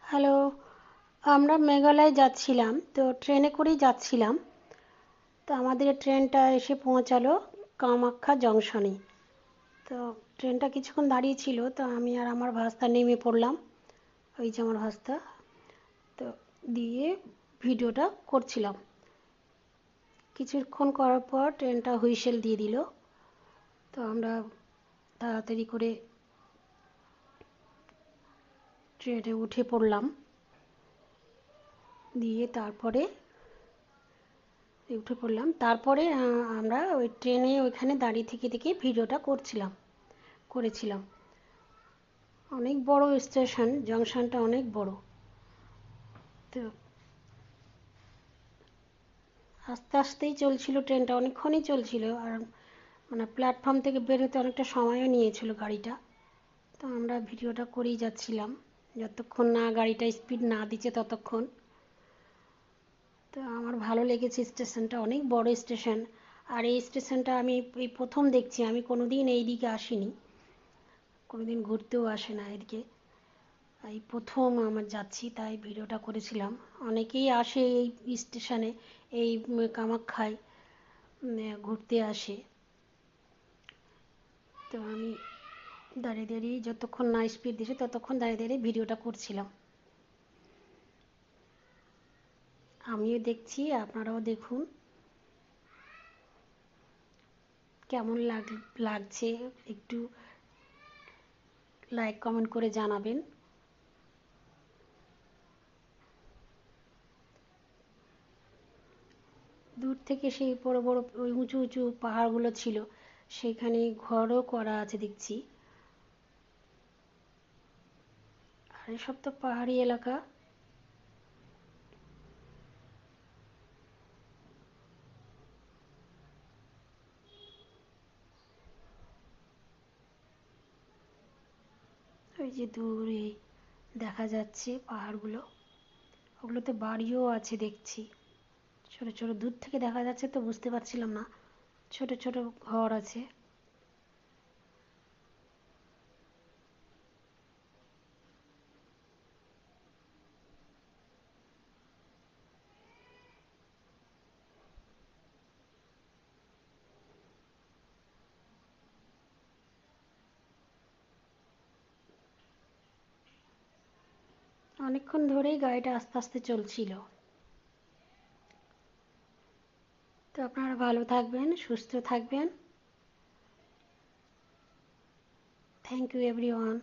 Hello, আমরা মেঘালয় যাচ্ছিলাম, তো ট্রেনে করেই যাচ্ছিলাম। তো আমাদের ট্রেনটা এসে পৌঁছালো কামাখ্যা জংশনে। তো ট্রেনটা কিছুক্ষণ দাঁড়িয়ে ছিল, তো আমি আর আমার ভাস্তা নেমে পড়লাম। ওই যে আমার ভাস্তা। তো দিয়ে ভিডিওটা করছিলাম। কিছুক্ষণ করার পর ট্রেনটা হুইসেল দিয়ে দিল। তো আমরা তাড়াতাড়ি করে ট্রেনে উঠে পড়লাম। দিয়ে তারপরে আমরা ওই ট্রেনে ওইখানে দাঁড়িয়ে থেকে থেকে ভিডিওটা করেছিলাম। অনেক বড় স্টেশন, জংশনটা অনেক বড়। তো আস্তে আস্তেই চলছিল ট্রেনটা, অনেকক্ষণই চলছিল। আর মানে প্ল্যাটফর্ম থেকে বেরোতে অনেকটা সময়ও নিয়েছিল গাড়িটা। তো আমরা ভিডিওটা করেই যাচ্ছিলাম যতক্ষণ না গাড়িটা স্পিড না দিচ্ছে ততক্ষণ। তো আমার ভালো লেগেছে, স্টেশনটা অনেক বড় স্টেশন। আর এই স্টেশনটা আমি এই প্রথম দেখছি, আমি কোনোদিন এই দিকে আসিনি, কোনোদিন ঘুরতেও আসে না এদিকে। এই প্রথম আমার যাচ্ছি, তাই ভিডিওটা করেছিলাম। অনেকেই আসে এই স্টেশনে, এই কামাখ্যায় ঘুরতে আসে। তো আমি দাঁড়িয়ে দাঁড়িয়ে যতক্ষণ না স্পিড দিছে ততক্ষণ দাঁড়িয়ে দাঁড়িয়ে ভিডিওটা করছিলাম। আমিও দেখছি, আপনারাও দেখুন কেমন লাগছে। একটু লাইক কমেন্ট করে জানাবেন। দূর থেকে সেই বড় বড় ওই উঁচু উঁচু পাহাড়গুলো ছিল, সেখানে ঘরও করা আছে দেখছি। আর এসব তো পাহাড়ি এলাকা। ওই যে দূরে দেখা যাচ্ছে পাহাড়গুলো, ওগুলোতে বাড়িও আছে দেখছি। ছোট ছোট দূর থেকে দেখা যাচ্ছে তো বুঝতে পারছিলাম না, ছোট ছোট ঘর আছে। অনেকক্ষণ ধরেই গাড়িটা আস্তে আস্তে চলছিল। তো আপনারা ভালো থাকবেন, সুস্থ থাকবেন। Thank you everyone.